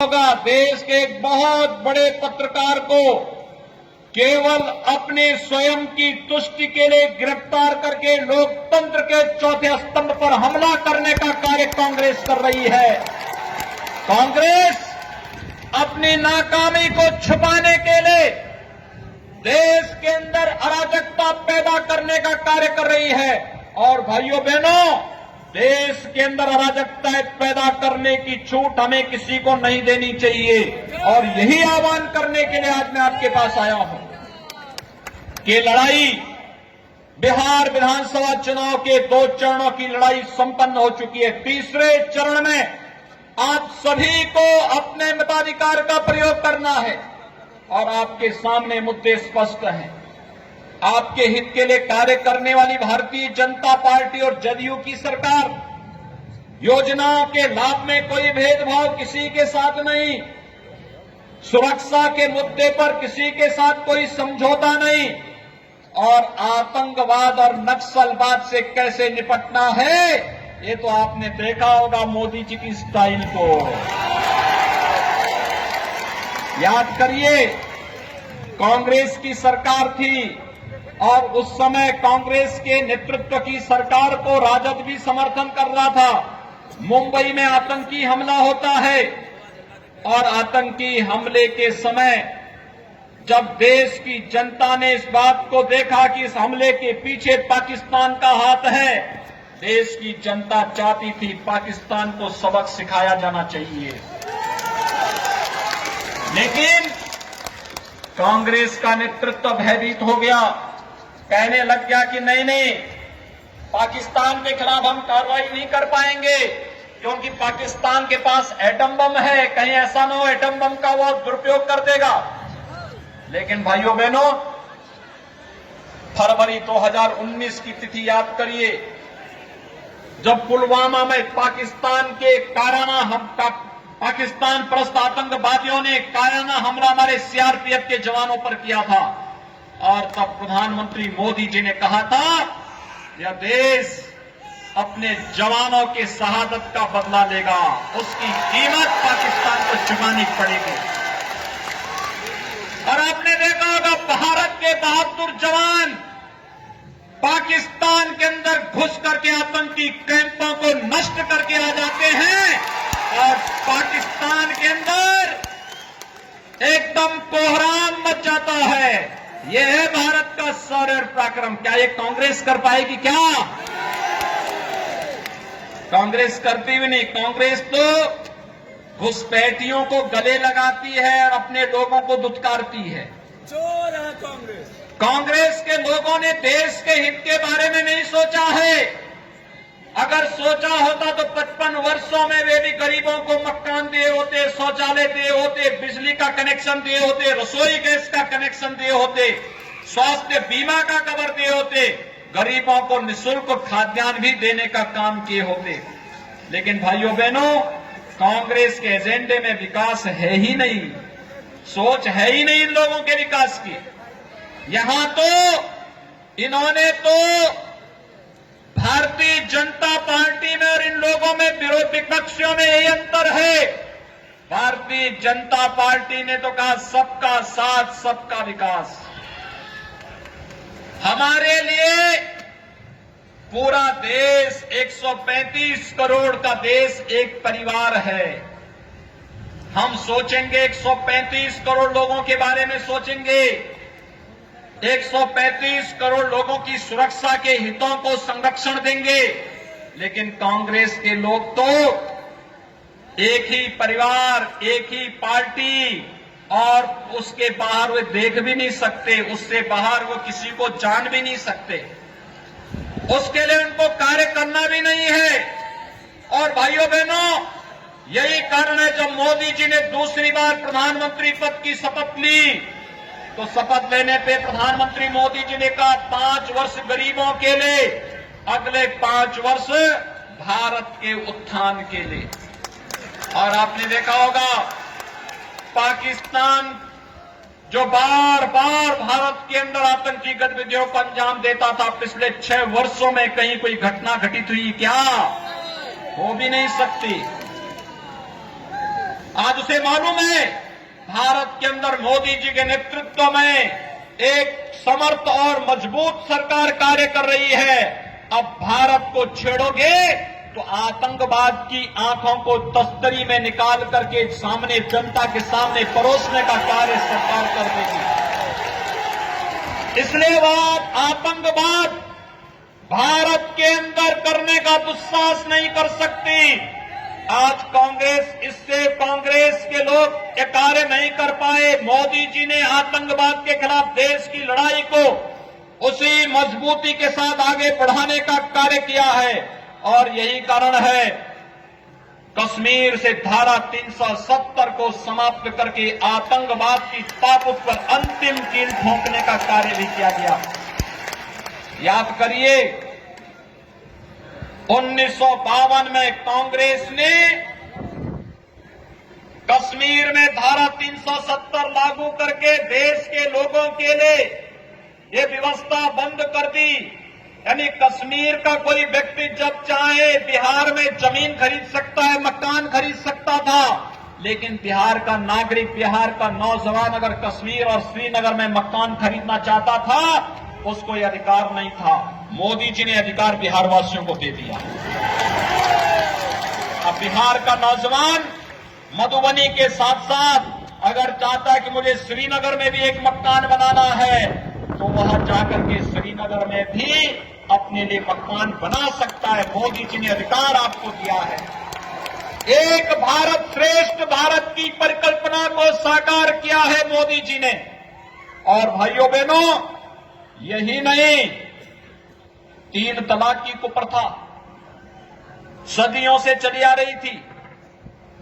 होगा देश के एक बहुत बड़े पत्रकार को केवल अपने स्वयं की तुष्टि के लिए गिरफ्तार करके लोकतंत्र के चौथे स्तंभ पर हमला करने का कार्य कांग्रेस कर रही है। कांग्रेस अपनी नाकामी को छुपाने के लिए देश के अंदर अराजकता पैदा करने का कार्य कर रही है। और भाइयों बहनों, देश के अंदर अराजकता पैदा करने की छूट हमें किसी को नहीं देनी चाहिए। और यही आह्वान करने के लिए आज मैं आपके पास आया हूं कि लड़ाई बिहार विधानसभा चुनाव के 2 चरणों की लड़ाई संपन्न हो चुकी है। तीसरे चरण में आप सभी को अपने मताधिकार का प्रयोग करना है और आपके सामने मुद्दे स्पष्ट हैं। आपके हित के लिए कार्य करने वाली भारतीय जनता पार्टी और जदयू की सरकार योजनाओं के लाभ में कोई भेदभाव किसी के साथ नहीं, सुरक्षा के मुद्दे पर किसी के साथ कोई समझौता नहीं, और आतंकवाद और नक्सलवाद से कैसे निपटना है ये तो आपने देखा होगा मोदी जी की स्टाइल को। याद करिए, कांग्रेस की सरकार थी और उस समय कांग्रेस के नेतृत्व की सरकार को राजद भी समर्थन कर रहा था। मुंबई में आतंकी हमला होता है और आतंकी हमले के समय जब देश की जनता ने इस बात को देखा कि इस हमले के पीछे पाकिस्तान का हाथ है, देश की जनता चाहती थी पाकिस्तान को सबक सिखाया जाना चाहिए। लेकिन कांग्रेस का नेतृत्व भयभीत हो गया, कहने लग गया कि नहीं, पाकिस्तान के खिलाफ हम कार्रवाई नहीं कर पाएंगे क्योंकि पाकिस्तान के पास एटम बम है, कहीं ऐसा न हो एटम बम का वो दुरुपयोग कर देगा। लेकिन भाइयों बहनों, फरवरी 2019 की तिथि याद करिए, जब पुलवामा में पाकिस्तान परस्त आतंकवादियों ने कायराना हमला हमारे सीआरपीएफ के जवानों पर किया था, और तब प्रधानमंत्री मोदी जी ने कहा था यह देश अपने जवानों की शहादत का बदला लेगा, उसकी कीमत पाकिस्तान को चुकानी पड़ेगी। और आपने देखा होगा भारत के बहादुर जवान पाकिस्तान के अंदर घुस करके आतंकी कैंपों को नष्ट करके आ जाते हैं और पाकिस्तान के अंदर एकदम कोहराम मच जाता है। यह है भारत का शौर्य और पराक्रम। क्या ये कांग्रेस कर पाएगी? क्या कांग्रेस करती भी नहीं। कांग्रेस तो घुसपैठियों को गले लगाती है और अपने लोगों को दुत्कारती है। चोर है कांग्रेस। कांग्रेस के लोगों ने देश के हित के बारे में नहीं सोचा है। अगर सोचा होता तो 55 वर्षों में वे भी गरीबों को मकान दिए होते, शौचालय दिए होते, बिजली का कनेक्शन दिए होते, रसोई गैस का कनेक्शन दिए होते, स्वास्थ्य बीमा का कवर दिए होते, गरीबों को निःशुल्क खाद्यान्न भी देने का काम किए होते। लेकिन भाइयों बहनों, कांग्रेस के एजेंडे में विकास है ही नहीं, सोच है ही नहीं इन लोगों के विकास की। यहां तो इन्होंने तो भारतीय जनता पार्टी में और इन लोगों में विरोध विपक्षियों में यही अंतर है। भारतीय जनता पार्टी ने तो कहा सबका साथ सबका विकास। हमारे लिए पूरा देश 135 करोड़ का देश एक परिवार है। हम सोचेंगे 135 करोड़ लोगों के बारे में सोचेंगे, 135 करोड़ लोगों की सुरक्षा के हितों को संरक्षण देंगे। लेकिन कांग्रेस के लोग तो एक ही परिवार, एक ही पार्टी, और उसके बाहर वे देख भी नहीं सकते, उससे बाहर वो किसी को जान भी नहीं सकते, उसके लिए उनको कार्य करना भी नहीं है। और भाइयों बहनों, यही कारण है जब मोदी जी ने दूसरी बार प्रधानमंत्री पद की शपथ ली तो शपथ लेने पे प्रधानमंत्री मोदी जी ने कहा 5 वर्ष गरीबों के लिए, अगले 5 वर्ष भारत के उत्थान के लिए। और आपने देखा होगा पाकिस्तान जो बार बार भारत के अंदर आतंकी गतिविधियों को अंजाम देता था, पिछले 6 वर्षों में कहीं कोई घटना घटित हुई क्या? हो भी नहीं सकती। आज उसे मालूम है भारत के अंदर मोदी जी के नेतृत्व में एक समर्थ और मजबूत सरकार कार्य कर रही है। अब भारत को छेड़ोगे तो आतंकवाद की आंखों को तस्तरी में निकाल करके सामने जनता के सामने परोसने का कार्य सरकार कर देगी। इसलिए वह आतंकवाद भारत के अंदर करने का दुस्साहस नहीं कर सकती। आज कांग्रेस के लोग ये कार्य नहीं कर पाए। मोदी जी ने आतंकवाद के खिलाफ देश की लड़ाई को उसी मजबूती के साथ आगे बढ़ाने का कार्य किया है और यही कारण है कश्मीर से धारा 370 को समाप्त करके आतंकवाद की ताबूत पर अंतिम कील ठोकने का कार्य भी किया गया। याद करिए 1952 में कांग्रेस ने कश्मीर में धारा 370 लागू करके देश के लोगों के लिए ये व्यवस्था बंद कर दी। यानी कश्मीर का कोई व्यक्ति जब चाहे बिहार में जमीन खरीद सकता है, मकान खरीद सकता था, लेकिन बिहार का नागरिक, बिहार का नौजवान अगर कश्मीर और श्रीनगर में मकान खरीदना चाहता था उसको यह अधिकार नहीं था। मोदी जी ने अधिकार बिहार वासियों को दे दिया। अब बिहार का नौजवान मधुबनी के साथ साथ अगर चाहता है कि मुझे श्रीनगर में भी एक मकान बनाना है तो वहां जाकर के श्रीनगर में भी अपने लिए मकान बना सकता है। मोदी जी ने अधिकार आपको दिया है। एक भारत श्रेष्ठ भारत की परिकल्पना को साकार किया है मोदी जी ने। और भाइयों बहनों, यही नहीं, 3 तलाक की कुप्रथा सदियों से चली आ रही थी।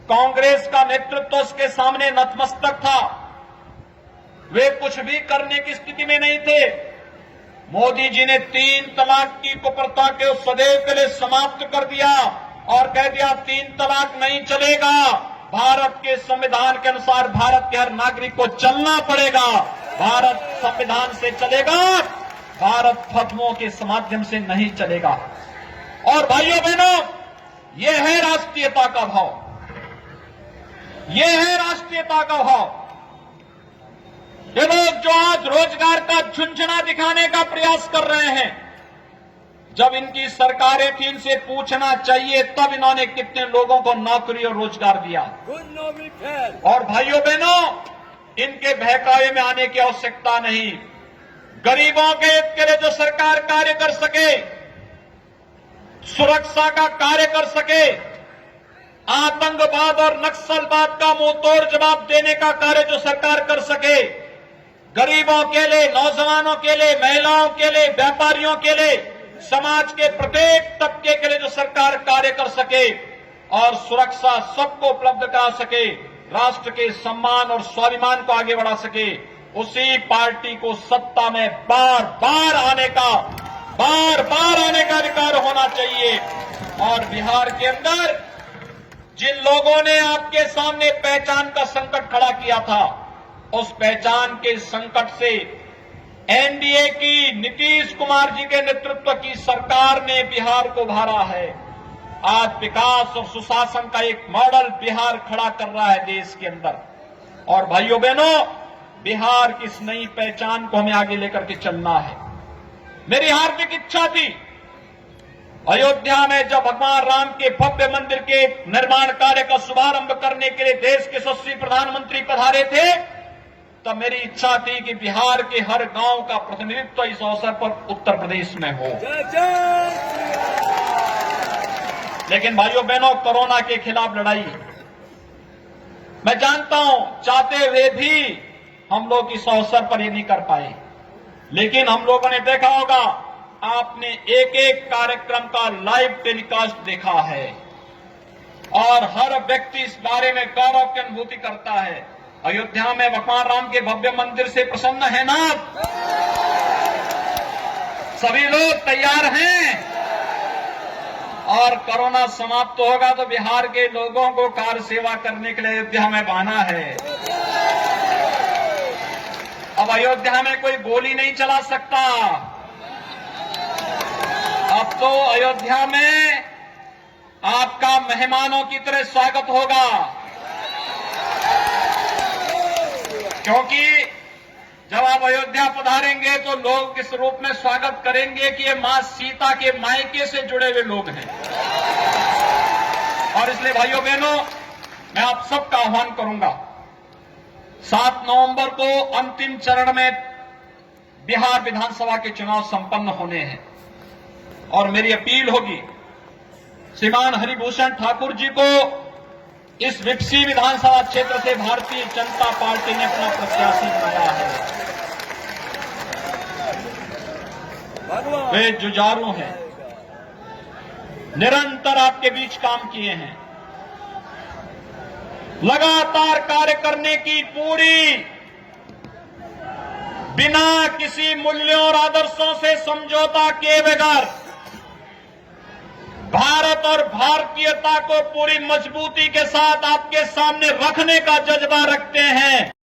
कांग्रेस का नेतृत्व उसके सामने नतमस्तक था। वे कुछ भी करने की स्थिति में नहीं थे। मोदी जी ने 3 तलाक की कुप्रथा को सदैव के लिए समाप्त कर दिया और कह दिया 3 तलाक नहीं चलेगा। भारत के संविधान के अनुसार भारत के हर नागरिक को चलना पड़ेगा। भारत संविधान से चलेगा, भारत फतवों के माध्यम से नहीं चलेगा। और भाइयों बहनों, यह है राष्ट्रीयता का भाव, यह है राष्ट्रीयता का भाव। ये लोग जो आज रोजगार का झुंझुना दिखाने का प्रयास कर रहे हैं, जब इनकी सरकारें थी इनसे पूछना चाहिए तब इन्होंने कितने लोगों को नौकरी और रोजगार दिया। और भाइयों बहनों, इनके बहकावे में आने की आवश्यकता नहीं। गरीबों के हित के लिए जो सरकार कार्य कर सके, सुरक्षा का कार्य कर सके, आतंकवाद और नक्सलवाद का मुंहतोड़ जवाब देने का कार्य जो सरकार कर सके, गरीबों के लिए, नौजवानों के लिए, महिलाओं के लिए, व्यापारियों के लिए, समाज के प्रत्येक तबके के लिए जो सरकार कार्य कर सके और सुरक्षा सबको उपलब्ध करा सके, राष्ट्र के सम्मान और स्वाभिमान को आगे बढ़ा सके, उसी पार्टी को सत्ता में बार बार आने का अधिकार होना चाहिए। और बिहार के अंदर जिन लोगों ने आपके सामने पहचान का संकट खड़ा किया था, उस पहचान के संकट से एनडीए की नीतीश कुमार जी के नेतृत्व की सरकार ने बिहार को उभारा है। आज विकास और सुशासन का एक मॉडल बिहार खड़ा कर रहा है देश के अंदर। और भाइयों बहनों, बिहार की इस नई पहचान को हमें आगे लेकर के चलना है। मेरी हार्दिक इच्छा थी अयोध्या में जब भगवान राम के भव्य मंदिर के निर्माण कार्य का शुभारंभ करने के लिए देश के यशस्वी प्रधानमंत्री पधारे थे, तब मेरी इच्छा थी कि बिहार के हर गांव का प्रतिनिधित्व इस अवसर पर उत्तर प्रदेश में हो। लेकिन भाइयों बहनों, कोरोना के खिलाफ लड़ाई मैं जानता हूं, चाहते हुए भी हम लोग इस अवसर पर ये नहीं कर पाए। लेकिन हम लोगों ने देखा होगा, आपने एक एक कार्यक्रम का लाइव टेलीकास्ट देखा है और हर व्यक्ति इस बारे में गौरव की अनुभूति करता है। अयोध्या में भगवान राम के भव्य मंदिर से प्रसन्न है ना? सभी लोग तैयार हैं? और कोरोना समाप्त होगा तो बिहार के लोगों को कार सेवा करने के लिए अयोध्या में बहाना है। अब अयोध्या में कोई गोली नहीं चला सकता। अब तो अयोध्या में आपका मेहमानों की तरह स्वागत होगा। क्योंकि जब आप अयोध्या पधारेंगे तो लोग इस रूप में स्वागत करेंगे कि ये मां सीता के मायके से जुड़े हुए लोग हैं। और इसलिए भाइयों बहनों, मैं आप सबका आह्वान करूंगा, 7 नवंबर को अंतिम चरण में बिहार विधानसभा के चुनाव संपन्न होने हैं और मेरी अपील होगी श्रीमान हरिभूषण ठाकुर जी को इस विपसी विधानसभा क्षेत्र से भारतीय जनता पार्टी ने अपना प्रत्याशी बनाया है। वे जुझारू हैं, निरंतर आपके बीच काम किए हैं, लगातार कार्य करने की पूरी, बिना किसी मूल्यों और आदर्शों से समझौता किए बगैर भारत और भारतीयता को पूरी मजबूती के साथ आपके सामने रखने का जज्बा रखते हैं।